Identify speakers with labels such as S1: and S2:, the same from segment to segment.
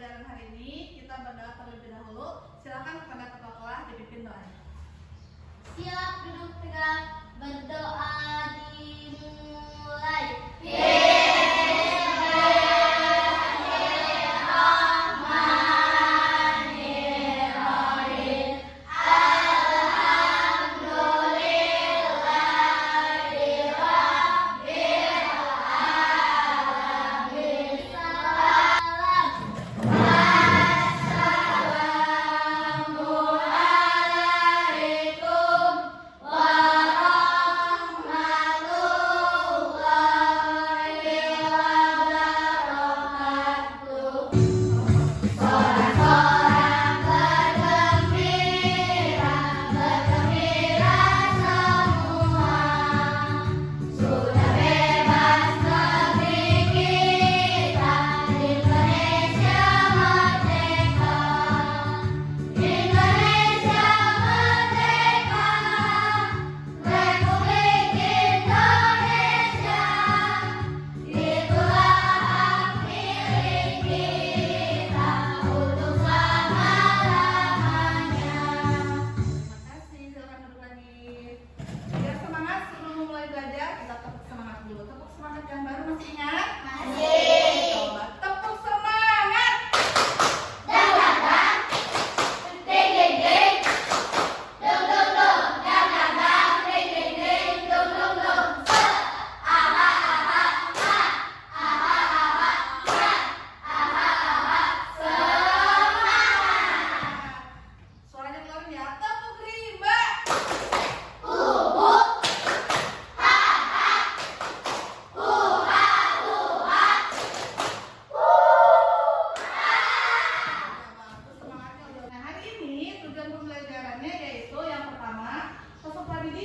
S1: pembelajaran hari ini kita berdoa terlebih dahulu. Silakan kepada ketua kelas dipimpin doanya.
S2: Siap, duduk tegak, berdoa dimulai.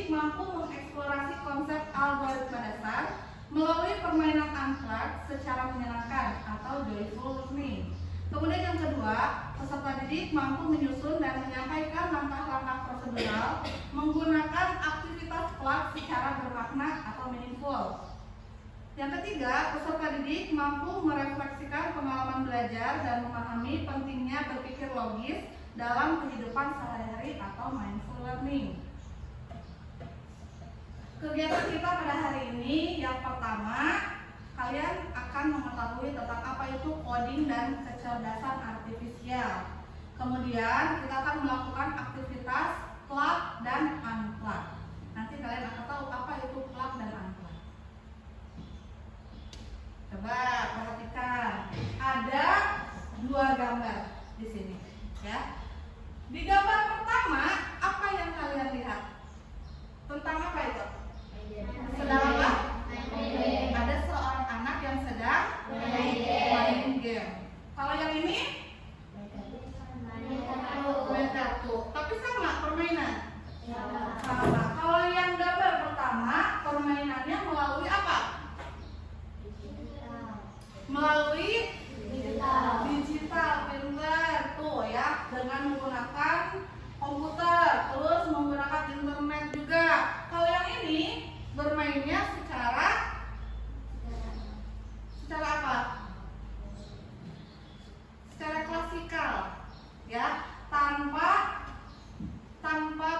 S1: Mampu mengeksplorasi konsep algoritma dasar melalui permainan unplugged secara menyenangkan atau joyful learning. Kemudian yang kedua, peserta didik mampu menyusun dan menyampaikan langkah-langkah prosedural menggunakan aktivitas plug secara bermakna atau meaningful. Yang ketiga, peserta didik mampu merefleksikan pengalaman belajar dan memahami pentingnya berpikir logis dalam kehidupan sehari-hari atau mindful learning. Kegiatan kita pada hari ini yang pertama, kalian akan mengetahui tentang apa itu coding dan kecerdasan artifisial. Kemudian kita akan melakukan aktivitas plug dan unplug. Nanti kalian akan tahu apa itu plug dan unplug. Coba perhatikan, ada dua gambar di sini, ya. Di gambar pertama, apa yang kalian lihat? Tentang apa itu? Sedang apa? Ada seorang anak yang sedang main game. Kalau yang ini? Main kartu. Tapi sama permainan? Sama. Kalau yang gambar pertama, permainannya melalui apa? Melalui digital, pinter tuh ya, dengan menggunakan komputer, terus menggunakan internet juga. Kalau yang ini bermainnya secara apa? Secara klasikal, ya, tanpa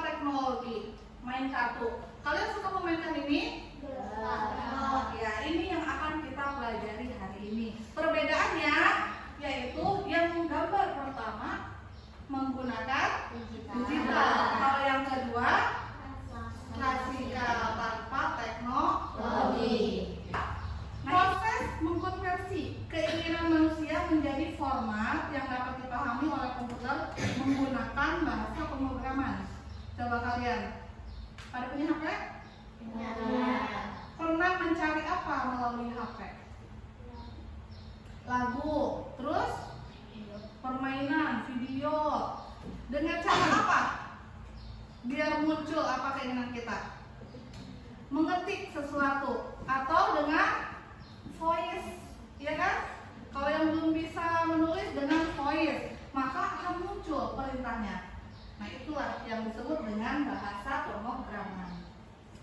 S1: teknologi, main kartu. Kalian suka memainkan ini? Ya, ini yang akan kita pelajari hari ini. Perbedaannya yaitu yang gambar pertama menggunakan digital. Kalau yang kedua klasikal tanpa teknologi. Proses mengkonversi keinginan manusia menjadi format yang dapat dipahami oleh komputer menggunakan bahasa pemrograman. Coba kalian, pada punya HP? Pernah mencari apa melalui HP? Lagu, terus permainan, video. Dengan cara apa? Biar muncul apa keinginan kita? Mengetik sesuatu atau dengan voice, ya kan? Kalau yang belum bisa menulis dengan voice, maka akan muncul perintahnya. Nah, itulah yang disebut dengan bahasa pemrograman.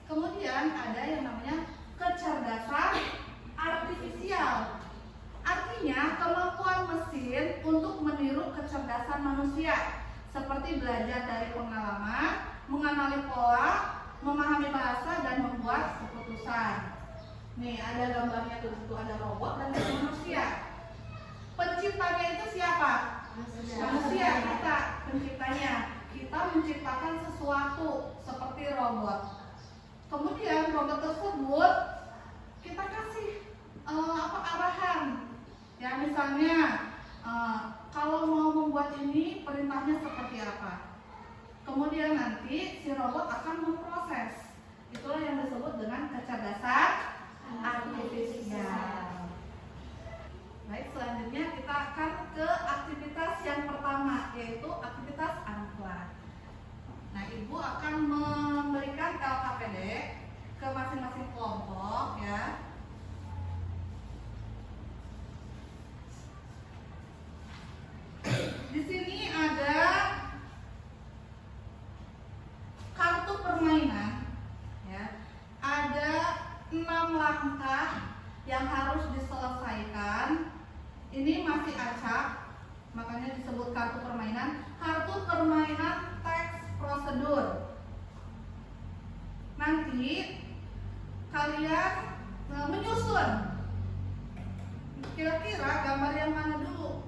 S1: Kemudian ada yang namanya kecerdasan artifisial. Artinya kemampuan mesin untuk manusia, seperti belajar dari pengalaman, mengenali pola, memahami bahasa, dan membuat keputusan. Nih ada gambarnya tuh, itu ada robot dan ada manusia. Penciptanya itu siapa? Manusia, kita penciptanya. Kita menciptakan sesuatu seperti robot. Kemudian robot tersebut kita kasih arahan. Ya misalnya kalau mau membuat ini perintahnya seperti apa. Kemudian nanti si robot akan memproses. Itulah yang disebut dengan kecerdasan artifisial. Baik, selanjutnya kita akan ke aktivitas yang pertama, yaitu aktivitas unplugged. Nah, Ibu akan memberikan LKPD ke masing-masing kelompok ya. Di sini ada kartu permainan ya. Ada 6 langkah yang harus diselesaikan. Ini masih acak, makanya disebut kartu permainan. Kartu permainan teks prosedur. Nanti kalian menyusun. Kira-kira gambar yang mana dulu?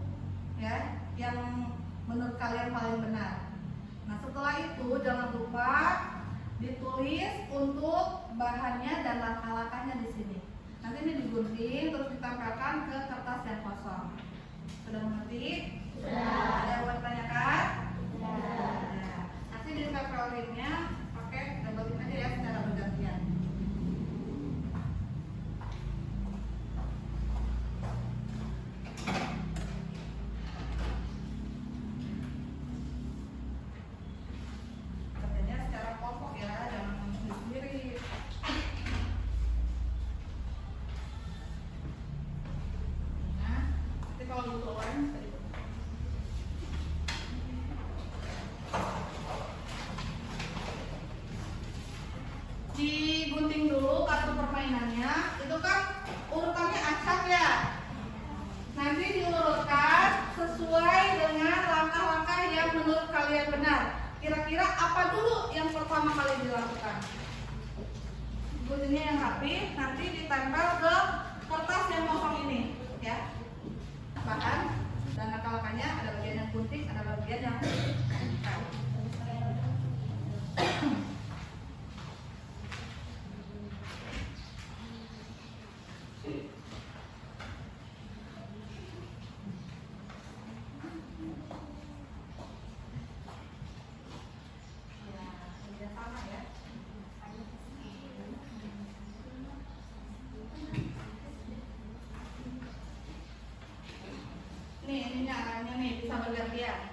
S1: Ya, yang menurut kalian paling benar. Nah, setelah itu jangan lupa ditulis untuk bahannya dan langkah-langkahnya di sini. Nanti ini digunting terus ditempelkan ke kertas yang kosong. Sudah mengerti? Sudah. Ada yang mau ditanyakan? Sudah. Nah, nanti di tempelnya pakai double tip aja ya secara bergantian. Kerjanya secara kelompok ya, jangan sendiri. Kalau butuh orang bisa dibutuh. Digunting dulu kartu permainannya. Itu kan urutannya acak ya. Nanti diurutkan sesuai dengan langkah-langkah yang menurut kalian benar. Kira-kira apa dulu yang pertama kali dilakukan? Guntingnya yang rapi, nanti ditempel ke kertas yang kosong ini ya. Bahan dan langkah-langkahnya ada bagian yang gunting, ada bagian yang tempel. Ya, sama ya. Nih, ini arahnya nih bisa bergantian.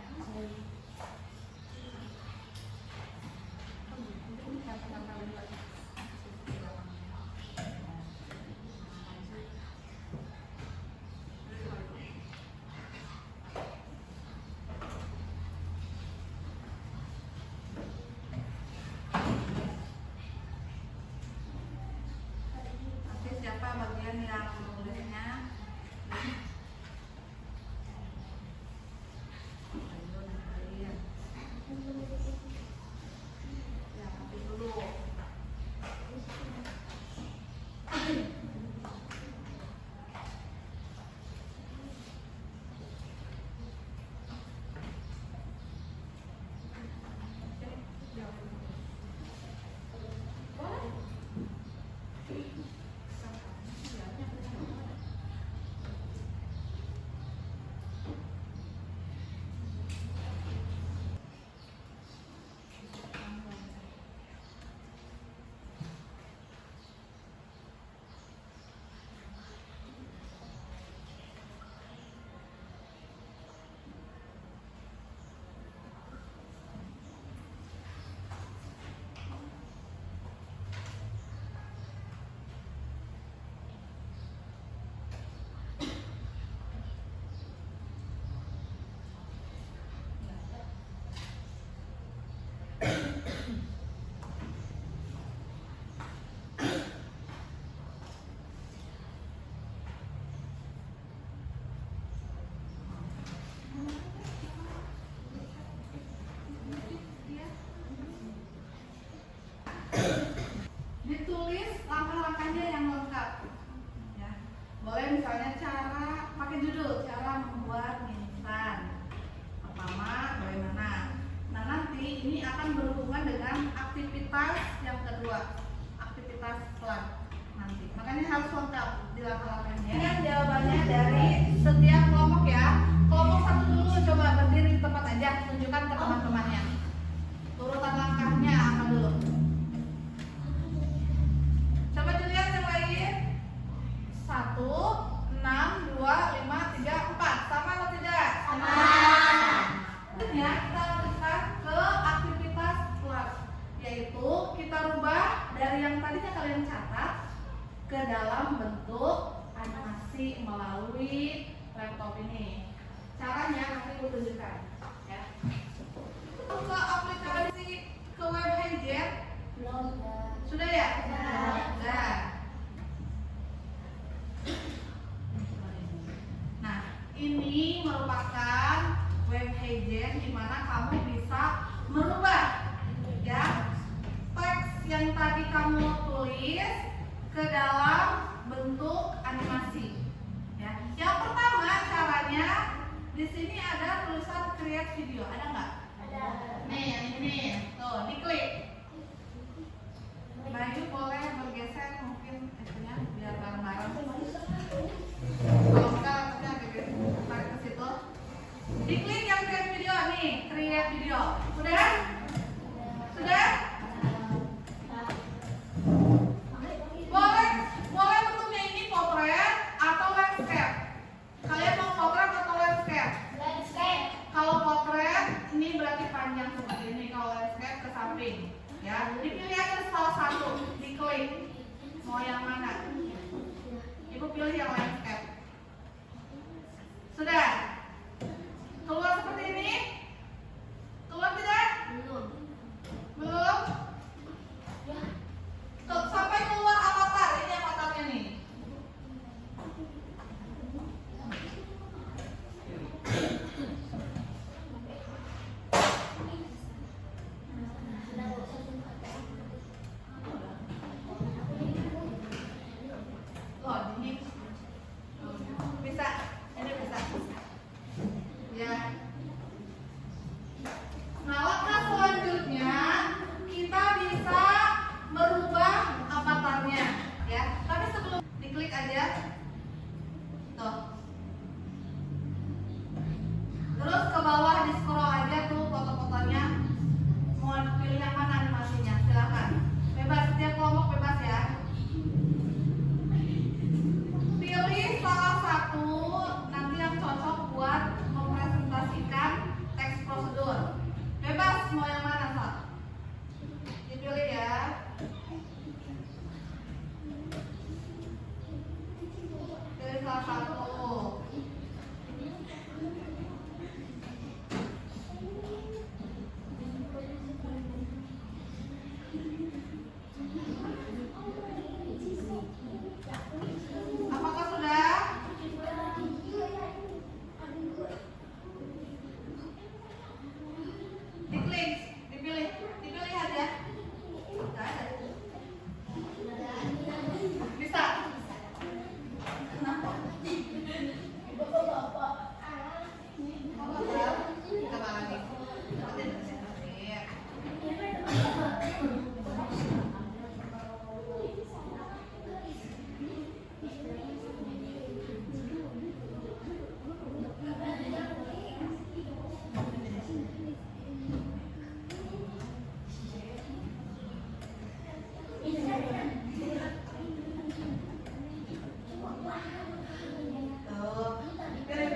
S1: Nanti siapa bagian yang menulisnya? Ya, tapi dulu. berhubungan dengan aktivitas yang kedua, aktivitas kelas nanti. Makanya harus lengkap di langkah-langkahnya. Ini jawabannya dari setiap kelompok ya. Kelompok satu dulu coba berdiri di tempat aja, tunjukkan ke teman-temannya. Urutan langkahnya apa dulu? Coba dilihat yang lain. 1, 6, 2, 5, 3, 4. Sama atau tidak?
S2: Sama.
S1: Ya, kita lanjutkan ke aktivitas kelas, yaitu kita rubah dari yang tadinya kalian catat ke dalam bentuk animasi melalui laptop ini. Caranya nanti aku tunjukkan ya. Ke aplikasi ke web Haijen sudah ya? Sudah. Nah, ini merupakan web Haijen di mana kamu bisa merubah ya teks yang tadi kamu tulis ke dalam bentuk animasi. Ya. Yang pertama caranya di sini ada tulisan create video, ada nggak?
S2: Ada.
S1: Nih, yang ini, tuh, diklik. Bayu boleh bergeser mungkin itunya biar bareng-bareng. Kalau enggak, laptopnya agak tarik ke situ. Diklik yang create video nih, create video. Sudah? Sudah? Boleh bentuknya ini potret atau landscape. Kalian mau potret atau landscape?
S2: Landscape.
S1: Kalau potret ini berarti panjang seperti ini. Kalau landscape ke samping. Ya, dipilih aja salah satu, diklik. Mau yang mana? Ibu pilih yang landscape. Sudah? Keluar seperti ini? Keluar tidak?
S2: Belum.
S1: Belum? Tuh, sampai keluar avatar. Ini avatarnya nih. Loading. Bisa? Ini bisa. Ya. Nah, langkah selanjutnya kita bisa merubah avatarnya, ya. Tapi sebelum diklik aja, tuh. Terus ke bawah di scroll aja tuh foto-fotonya. Mau pilih yang mana animasinya? Silakan. Bebas, setiap kelompok bebas ya. Pilih salah satu nanti yang cocok buat mempresentasikan teks prosedur. Bebas mau yang mana, Sal? Dipilih ya. Pilih salah satu. Apakah sudah? Diklik, dipilih aja. Nggak ada. Bisa? Kenapa? Kita lagi. Tuh, pilih.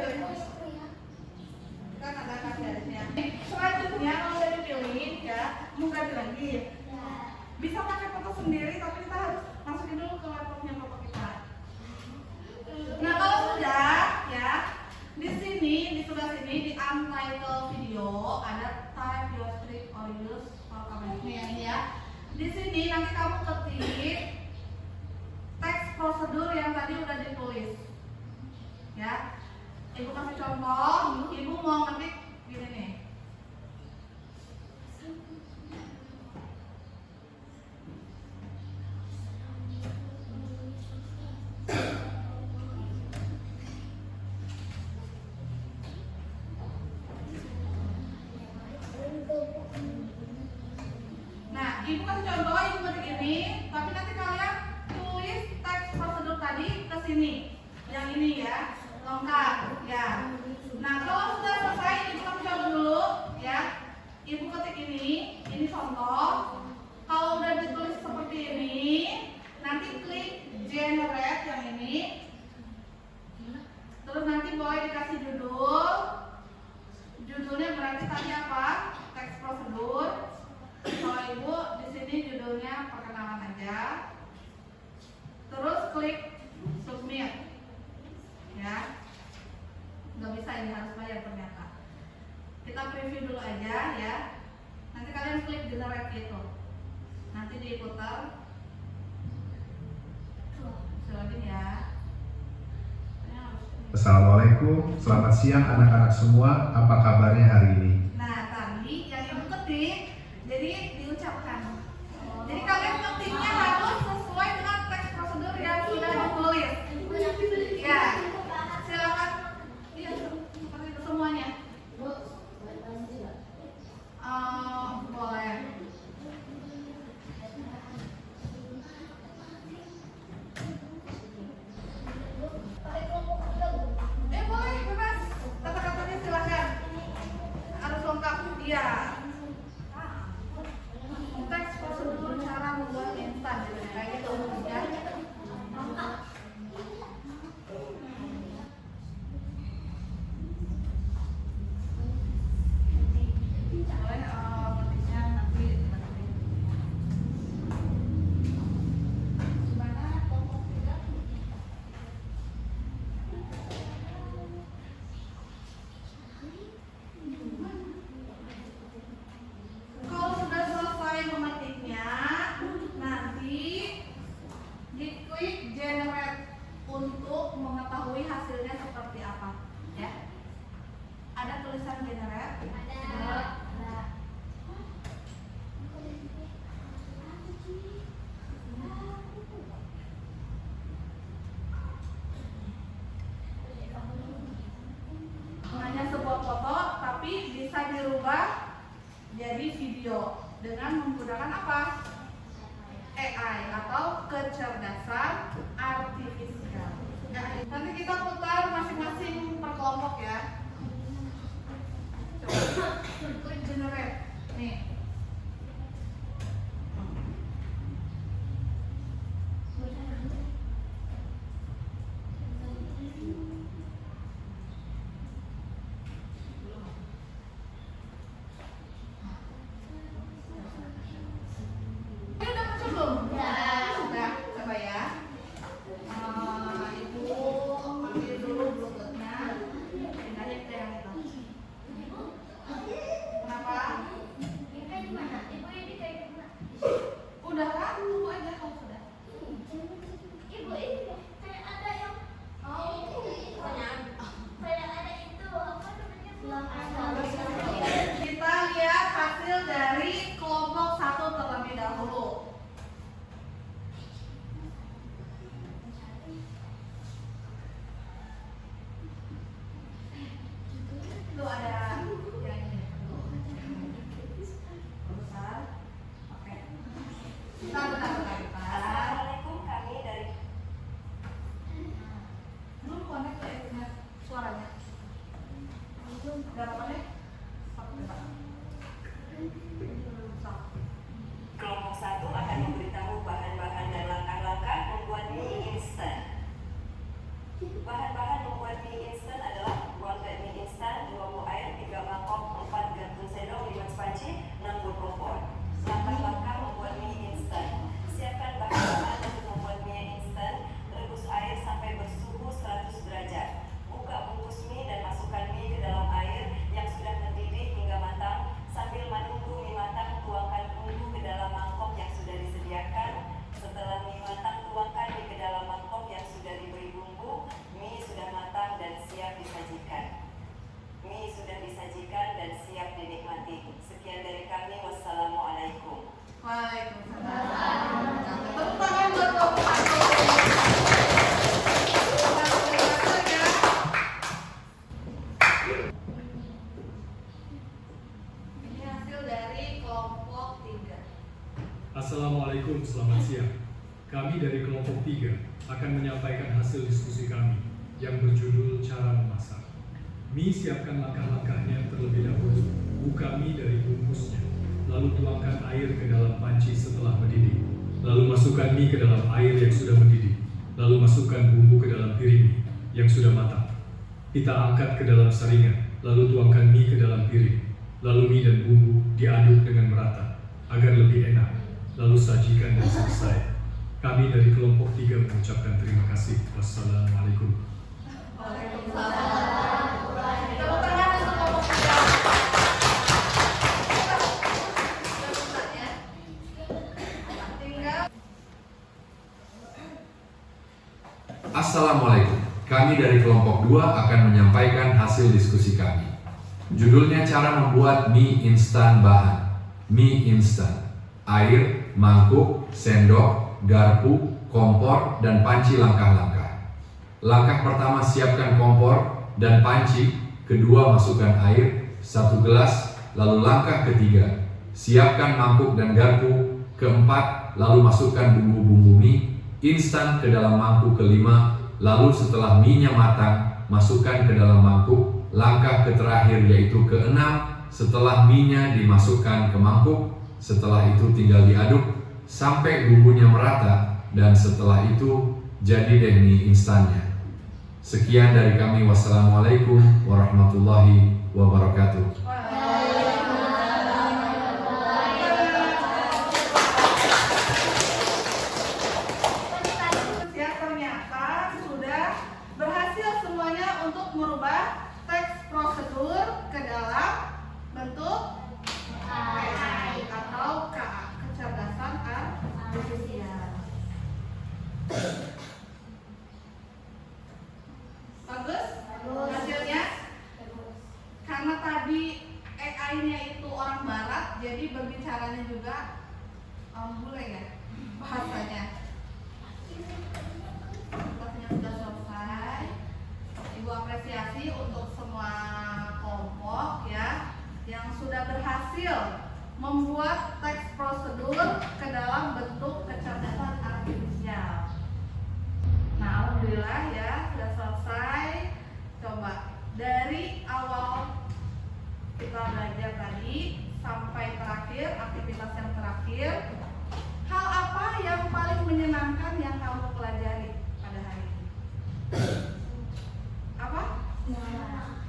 S1: Kan ada kadarnya. Selanjutnya kalau udah dipilih ya, mau ganti lagi. Bisa pakai foto sendiri, tapi kita harus masukin dulu ke laptopnya bapak kita. Nah, kalau sudah ya, di sini di sebelah sini di untitled video ada type your script or use for comment. Nih yang ini ya. Di sini nanti kamu ketik teks prosedur yang tadi udah ditulis. Ya. Ibu kasih contoh, ibu mau ngetik gini nih. ibu kasih contoh, ibu ketik ini, tapi nanti kalian tulis teks prosedur tadi ke sini, yang ini ya, lengkap ya. Nah kalau sudah selesai, ibu kasih contoh dulu ya. Ibu ketik ini contoh. Kalau udah ditulis seperti ini, nanti klik generate yang ini. Terus nanti boleh dikasih judul. Judulnya berarti tadi apa? Teks prosedur. Kalau ibu di sini judulnya perkenalan aja. Terus klik submit. Ya. Nggak bisa, ini harus bayar ternyata. Kita preview dulu aja ya. Nanti kalian klik generate itu. Nanti diputar. Silakan ya.
S3: Assalamualaikum, selamat siang anak-anak semua. Apa kabarnya hari ini?
S1: Nah, tadi yang ibu ketik, jadi diucapkan. Jadi kalian ketiknya harus sesuai dengan teks prosedur yang sudah ditulis. Ya, silakan. Iya, seperti itu semuanya. Boleh. Boleh, bebas. Kata-katanya silakan. Harus lengkap. Iya. Teks prosedur cara membuat instan kayak gitu ya. Boleh ketiknya nanti gimana kelompok 3? Kalau sudah selesai memetiknya, nanti diklik generate untuk mengetahui hasilnya seperti apa, ya. Ada tulisan generate?
S2: Ada.
S1: Hanya sebuah foto, tapi bisa dirubah jadi video dengan menggunakan apa? AI atau kecerdasan artifisial. Nah, nanti kita putar masing-masing per kelompok ya. Coba klik generate. Nih. Ini udah muncul belum? Sudah, coba ya. Ibu ambil dulu bluetoothnya, pindahin ke yang itu. Kenapa? Udah kan? Tunggu aja kalau sudah. Kita lihat hasil dari kelompok 1 terlebih dahulu. Itu ada yang ini. Besar. Oke. Bentar.
S4: Assalamualaikum, kami dari
S1: Belum connect ke internet suaranya. Berapa menit? 1 menit.
S4: kelompok 1 akan memberitahu bahan-bahan dan langkah-langkah membuat mie instan. Bahan-bahan membuat mie instan adalah buatkan mie instan 2 bool air, 3 mangkok, 4 garpu sendok, 5 spanci, 6 bol kompor. Langkah-langkah membuat mie instan. Siapkan bahan-bahan untuk membuat mie instan. Rebus air sampai bersuhu 100 derajat. Buka bungkus mie dan masukkan mie ke dalam air yang sudah mendidih hingga matang. Sambil menunggu mie matang, tuangkan bumbu ke dalam mangkok yang sudah disediakan. Setelah mie matang, tuangkan mie ke dalam mangkok yang sudah diberi bumbu. Mie sudah
S5: Assalamualaikum, selamat siang. Kami dari kelompok 3 akan menyampaikan hasil diskusi kami yang berjudul cara memasak. Mie siapkan langkah-langkahnya terlebih dahulu. Buka mie dari bungkusnya, lalu tuangkan air ke dalam panci setelah mendidih. Lalu masukkan mie ke dalam air yang sudah mendidih. Lalu masukkan bumbu ke dalam piring mie yang sudah matang. Kita angkat ke dalam saringan, lalu tuangkan mie ke dalam piring. Lalu mie dan bumbu diaduk dengan merata agar lebih enak. Lalu sajikan dan selesai. Kami dari kelompok 3 mengucapkan terima kasih. Wassalamualaikum.
S1: Tepuk tangan untuk kelompok 3. Tinggal.
S6: Assalamualaikum. Kami dari kelompok 2 akan menyampaikan hasil diskusi kami. Judulnya cara membuat mie instan bahan. Mie instan. Air, mangkuk, sendok, garpu, kompor, dan panci langkah-langkah. Langkah pertama, siapkan kompor dan panci. Kedua, masukkan air 1 gelas. Lalu langkah ketiga, siapkan mangkuk dan garpu. Keempat, lalu masukkan bumbu-bumbu mie instan ke dalam mangkuk. Kelima, lalu setelah mie-nya matang, masukkan ke dalam mangkuk. Langkah terakhir yaitu keenam, setelah mie-nya dimasukkan ke mangkuk. Setelah itu tinggal diaduk sampai bumbunya merata, dan setelah itu jadi deh mie instannya. Sekian dari kami. Wassalamualaikum warahmatullahi wabarakatuh.
S1: Ya, ternyata sudah berhasil semuanya untuk merubah teks prosedur ke dalam bentuk atau kecerdasan artifisial. Bagus hasilnya? Karena tadi AI-nya itu orang barat, jadi berbicaranya juga bule ya bahasanya. Tugasnya sudah selesai. Ibu apresiasi untuk semua kelompok ya yang sudah berhasil membuat teks prosedur ke dalam bentuk kecerdasan artifisial. Nah, alhamdulillah ya sudah selesai. Coba dari awal kita belajar tadi sampai terakhir, aktivitas yang terakhir, hal apa yang paling menyenangkan yang kamu pelajari pada hari ini? Apa?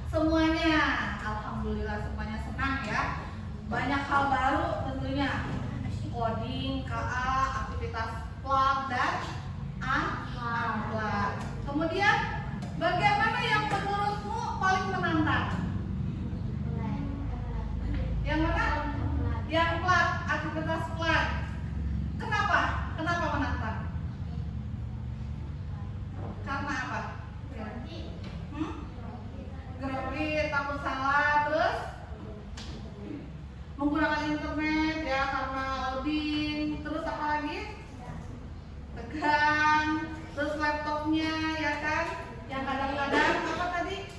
S1: Semuanya. Alhamdulillah semuanya senang ya. Banyak hal baru tentunya. Coding, KA, aktivitas plug dan unplug. Kemudian bagaimana yang menurutmu paling menantang? Yang mana? Yang plug, aktivitas plug. Kenapa? Kenapa menantang? Karena apa? Grogi, takut salah, terus menggunakan internet ya karena loading, terus apa lagi? Tegang, terus laptopnya ya kan? Yang kadang-kadang apa tadi?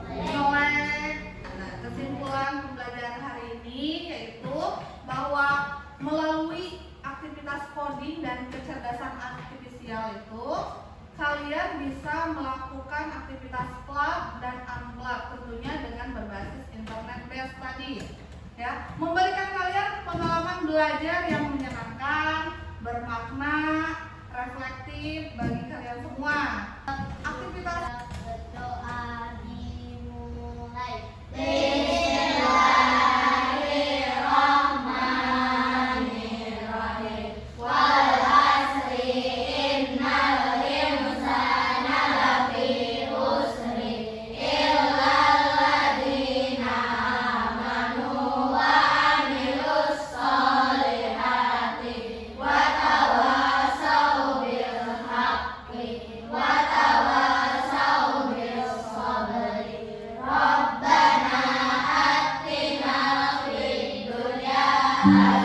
S1: Nge-lag. Nah, kesimpulan pembelajaran hari ini yaitu bahwa melalui aktivitas coding dan kecerdasan artifisial itu kalian bisa melakukan aktivitas plug dan unplug tentunya dengan berbasis internet based tadi ya, memberikan kalian pengalaman belajar yang menyenangkan, bermakna, reflektif bagi kalian semua. Aktivitas
S2: Berdoa dimulai.
S6: Bismillahirrahmanirrahim.